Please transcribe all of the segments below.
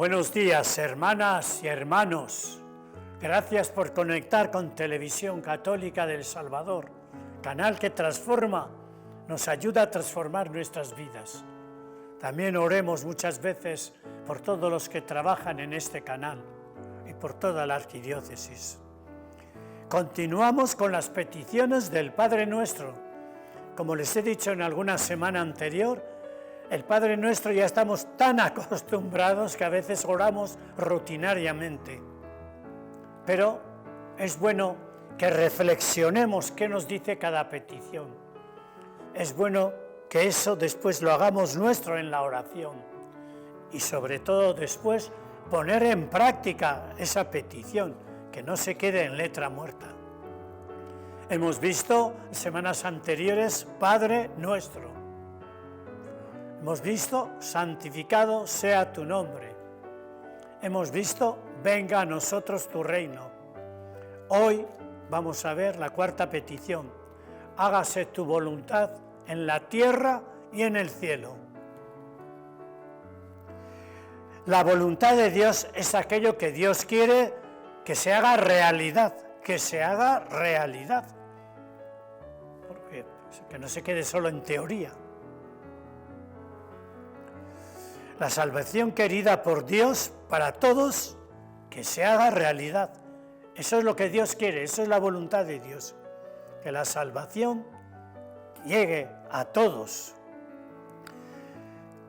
Buenos días, hermanas y hermanos. Gracias por conectar con Televisión Católica del Salvador, canal que transforma, nos ayuda a transformar nuestras vidas. También oremos muchas veces por todos los que trabajan en este canal y por toda la arquidiócesis. Continuamos con las peticiones del Padre Nuestro. Como les he dicho en alguna semana anterior, el Padre Nuestro ya estamos tan acostumbrados que a veces oramos rutinariamente. Pero es bueno que reflexionemos qué nos dice cada petición. Es bueno que eso después lo hagamos nuestro en la oración. Y sobre todo después poner en práctica esa petición, que no se quede en letra muerta. Hemos visto en semanas anteriores Padre Nuestro. Hemos visto, santificado sea tu nombre. Hemos visto, venga a nosotros tu reino. Hoy vamos a ver la cuarta petición. Hágase tu voluntad en la tierra y en el cielo. La voluntad de Dios es aquello que Dios quiere que se haga realidad, que se haga realidad. Porque que no se quede solo en teoría. La salvación querida por Dios para todos, que se haga realidad. Eso es lo que Dios quiere, eso es la voluntad de Dios. Que la salvación llegue a todos.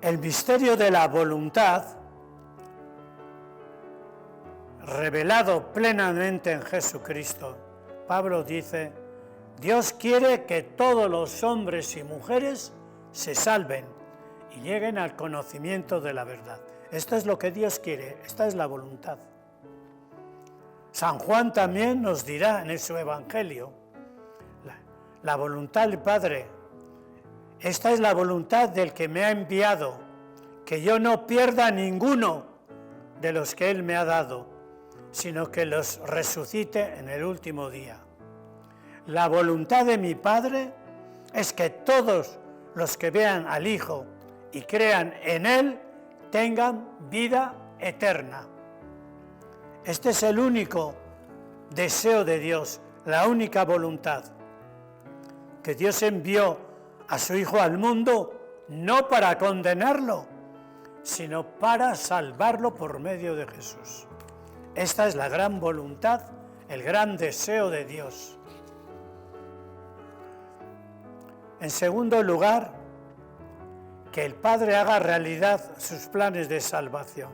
El misterio de la voluntad, revelado plenamente en Jesucristo, Pablo dice, Dios quiere que todos los hombres y mujeres se salven y lleguen al conocimiento de la verdad. Esto es lo que Dios quiere, esta es la voluntad. San Juan también nos dirá en su Evangelio, la voluntad del Padre, esta es la voluntad del que me ha enviado, que yo no pierda ninguno de los que Él me ha dado, sino que los resucite en el último día. La voluntad de mi Padre es que todos los que vean al Hijo y crean en Él, tengan vida eterna. Este es el único deseo de Dios, la única voluntad. Que Dios envió a su Hijo al mundo, no para condenarlo, sino para salvarlo por medio de Jesús. Esta es la gran voluntad, el gran deseo de Dios. En segundo lugar, que el Padre haga realidad sus planes de salvación.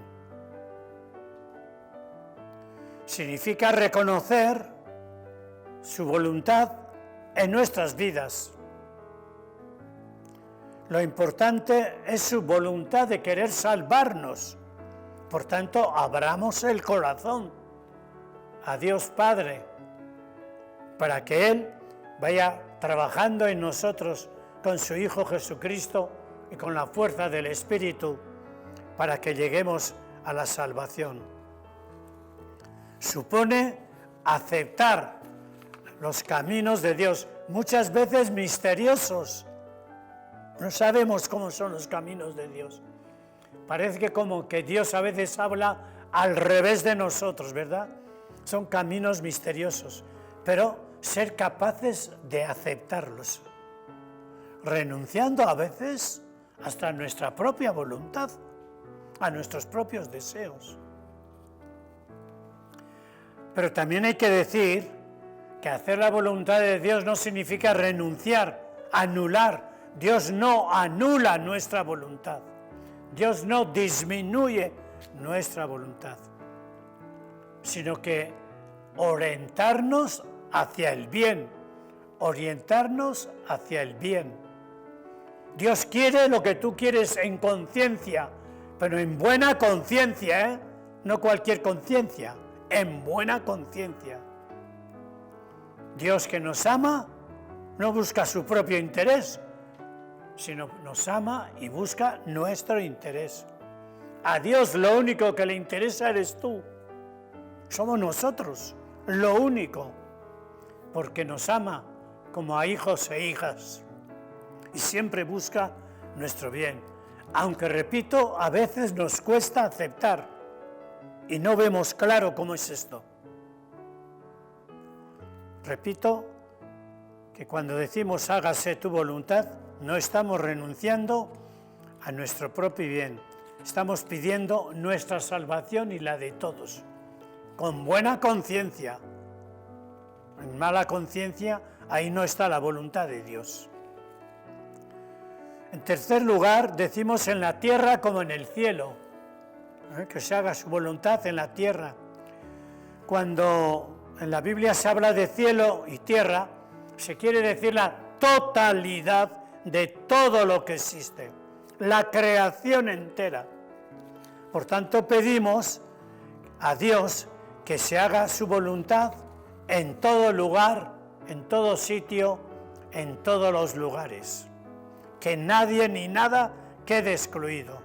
Significa reconocer su voluntad en nuestras vidas. Lo importante es su voluntad de querer salvarnos. Por tanto, abramos el corazón a Dios Padre para que Él vaya trabajando en nosotros con su Hijo Jesucristo y con la fuerza del Espíritu para que lleguemos a la salvación. Supone aceptar los caminos de Dios, muchas veces misteriosos. No sabemos cómo son los caminos de Dios. Parece que como que Dios a veces habla al revés de nosotros, ¿verdad? Son caminos misteriosos, pero ser capaces de aceptarlos, renunciando a veces hasta nuestra propia voluntad, a nuestros propios deseos. Pero también hay que decir que hacer la voluntad de Dios no significa renunciar, anular. Dios no anula nuestra voluntad. Dios no disminuye nuestra voluntad, sino que orientarnos hacia el bien, orientarnos hacia el bien. Dios quiere lo que tú quieres en conciencia, pero en buena conciencia, ¿eh? No cualquier conciencia, en buena conciencia. Dios que nos ama no busca su propio interés, sino nos ama y busca nuestro interés. A Dios lo único que le interesa eres tú, somos nosotros, lo único, porque nos ama como a hijos e hijas. Y siempre busca nuestro bien, aunque repito, a veces nos cuesta aceptar y no vemos claro cómo es esto. Repito que cuando decimos hágase tu voluntad, no estamos renunciando a nuestro propio bien. Estamos pidiendo nuestra salvación y la de todos, con buena conciencia. En mala conciencia, ahí no está la voluntad de Dios. En tercer lugar, decimos en la tierra como en el cielo, que se haga su voluntad en la tierra. Cuando en la Biblia se habla de cielo y tierra, se quiere decir la totalidad de todo lo que existe, la creación entera. Por tanto, pedimos a Dios que se haga su voluntad en todo lugar, en todo sitio, en todos los lugares. Que nadie ni nada quede excluido.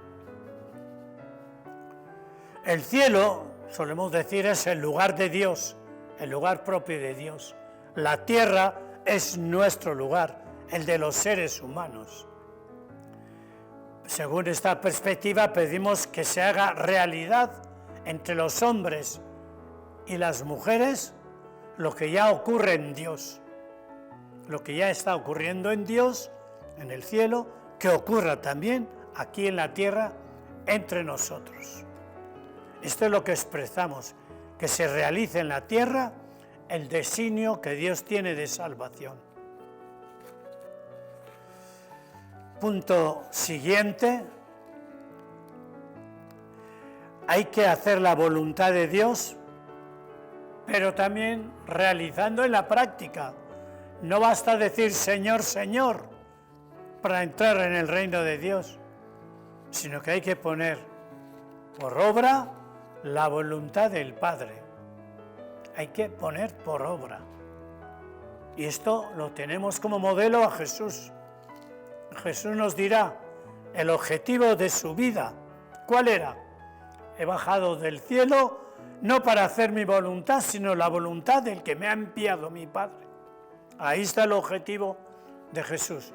El cielo, solemos decir, es el lugar de Dios, el lugar propio de Dios. La tierra es nuestro lugar, el de los seres humanos. Según esta perspectiva, pedimos que se haga realidad entre los hombres y las mujeres lo que ya ocurre en Dios, lo que ya está ocurriendo en Dios, en el cielo, que ocurra también aquí en la tierra entre nosotros. Esto es lo que expresamos, que se realice en la tierra el designio que Dios tiene de salvación. Punto siguiente. Hay que hacer la voluntad de Dios, pero también realizando en la práctica. No basta decir Señor, Señor, para entrar en el reino de Dios, sino que hay que poner por obra la voluntad del Padre. Hay que poner por obra. Y esto lo tenemos como modelo a Jesús. Jesús nos dirá el objetivo de su vida. ¿Cuál era? He bajado del cielo no para hacer mi voluntad, sino la voluntad del que me ha enviado mi Padre. Ahí está el objetivo de Jesús.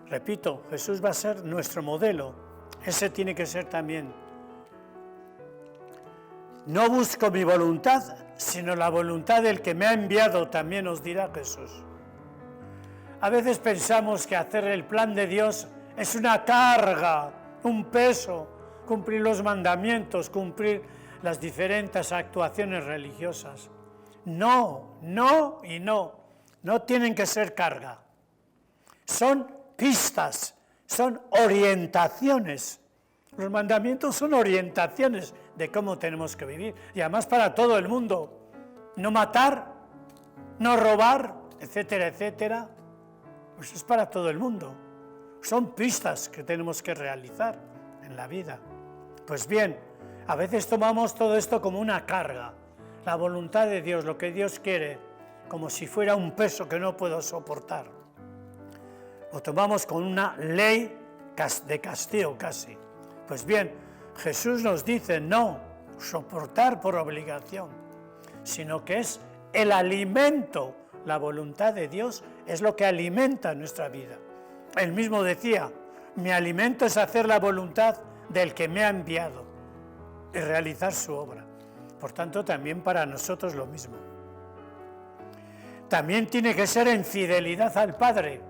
Repito, Jesús va a ser nuestro modelo. Ese tiene que ser también. No busco mi voluntad, sino la voluntad del que me ha enviado, también nos dirá Jesús. A veces pensamos que hacer el plan de Dios es una carga, un peso, cumplir los mandamientos, cumplir las diferentes actuaciones religiosas. No, no y no. No tienen que ser carga. Son pistas, son orientaciones. Los mandamientos son orientaciones de cómo tenemos que vivir. Y además para todo el mundo. No matar, no robar, etcétera, etcétera. Pues es para todo el mundo. Son pistas que tenemos que realizar en la vida. Pues bien, a veces tomamos todo esto como una carga. La voluntad de Dios, lo que Dios quiere, como si fuera un peso que no puedo soportar. Lo tomamos con una ley de castigo casi. Pues bien, Jesús nos dice no soportar por obligación, sino que es el alimento. La voluntad de Dios es lo que alimenta nuestra vida. Él mismo decía, mi alimento es hacer la voluntad del que me ha enviado y realizar su obra. Por tanto, también para nosotros lo mismo. También tiene que ser en fidelidad al Padre.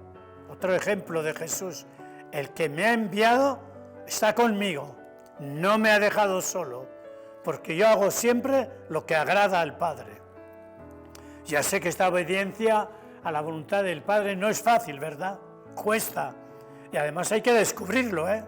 Otro ejemplo de Jesús, el que me ha enviado está conmigo, no me ha dejado solo, porque yo hago siempre lo que agrada al Padre. Ya sé que esta obediencia a la voluntad del Padre no es fácil, ¿verdad? Cuesta. Y además hay que descubrirlo, ¿eh?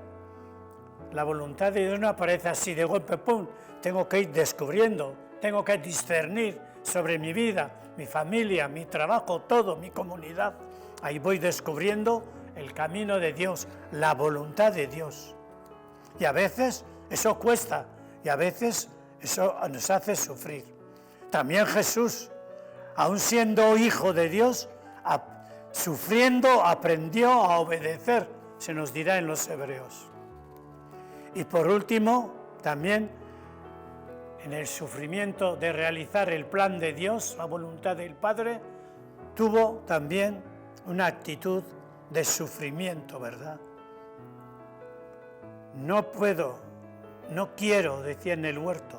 La voluntad de Dios no aparece así de golpe, ¡pum! Tengo que ir descubriendo, tengo que discernir sobre mi vida, mi familia, mi trabajo, todo, mi comunidad. Ahí voy descubriendo el camino de Dios, la voluntad de Dios. Y a veces eso cuesta, y a veces eso nos hace sufrir. También Jesús, aun siendo hijo de Dios, sufriendo, aprendió a obedecer, se nos dirá en los Hebreos. Y por último, también en el sufrimiento de realizar el plan de Dios, la voluntad del Padre, tuvo también una actitud de sufrimiento, ¿verdad? No puedo, no quiero, decía en el huerto,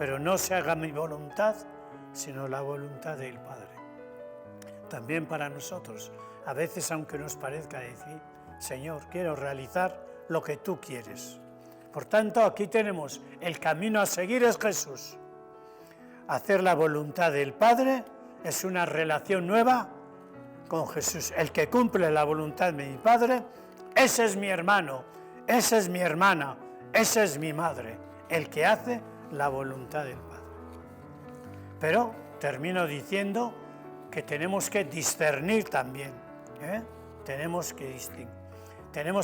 pero no se haga mi voluntad, sino la voluntad del Padre. También para nosotros, a veces aunque nos parezca decir, Señor, quiero realizar lo que tú quieres. Por tanto, aquí tenemos el camino a seguir es Jesús. Hacer la voluntad del Padre es una relación nueva con Jesús. El que cumple la voluntad de mi Padre, ese es mi hermano, esa es mi hermana, esa es mi madre, el que hace la voluntad del Padre. Pero termino diciendo que tenemos que discernir también, tenemos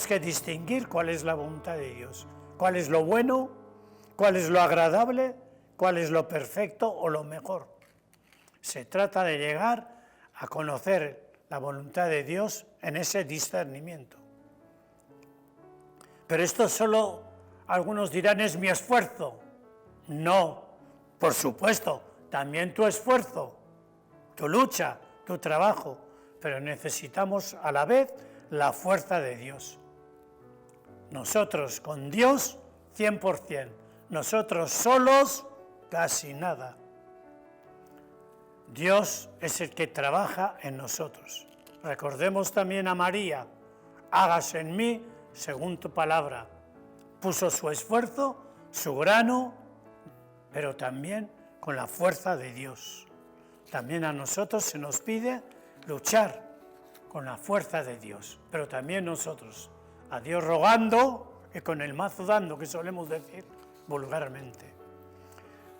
que distinguir cuál es la voluntad de Dios, cuál es lo bueno, cuál es lo agradable, cuál es lo perfecto o lo mejor. Se trata de llegar a conocer la voluntad de Dios en ese discernimiento. Pero esto solo, algunos dirán, es mi esfuerzo. No, por supuesto, también tu esfuerzo, tu lucha, tu trabajo, pero necesitamos a la vez la fuerza de Dios. Nosotros con Dios 100%, nosotros solos casi nada. Dios es el que trabaja en nosotros. Recordemos también a María, hágase en mí según tu palabra. Puso su esfuerzo, su grano, pero también con la fuerza de Dios. También a nosotros se nos pide luchar con la fuerza de Dios, pero también nosotros, a Dios rogando y con el mazo dando, que solemos decir vulgarmente.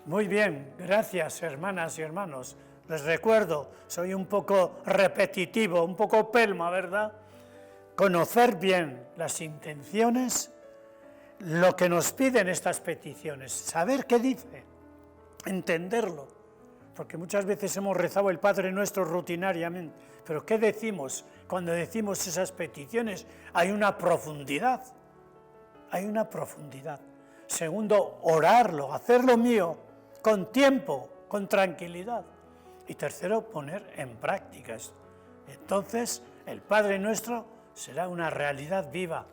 Muy bien, gracias hermanas y hermanos. Les recuerdo, soy un poco repetitivo, un poco pelma, ¿verdad? Conocer bien las intenciones, lo que nos piden estas peticiones, saber qué dice, entenderlo, porque muchas veces hemos rezado el Padre Nuestro rutinariamente, pero ¿qué decimos cuando decimos esas peticiones? Hay una profundidad, hay una profundidad. Segundo, orarlo, hacerlo mío, con tiempo, con tranquilidad. Y tercero, poner en práctica esto. Entonces, el Padre Nuestro será una realidad viva.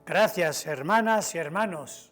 Gracias, hermanas y hermanos.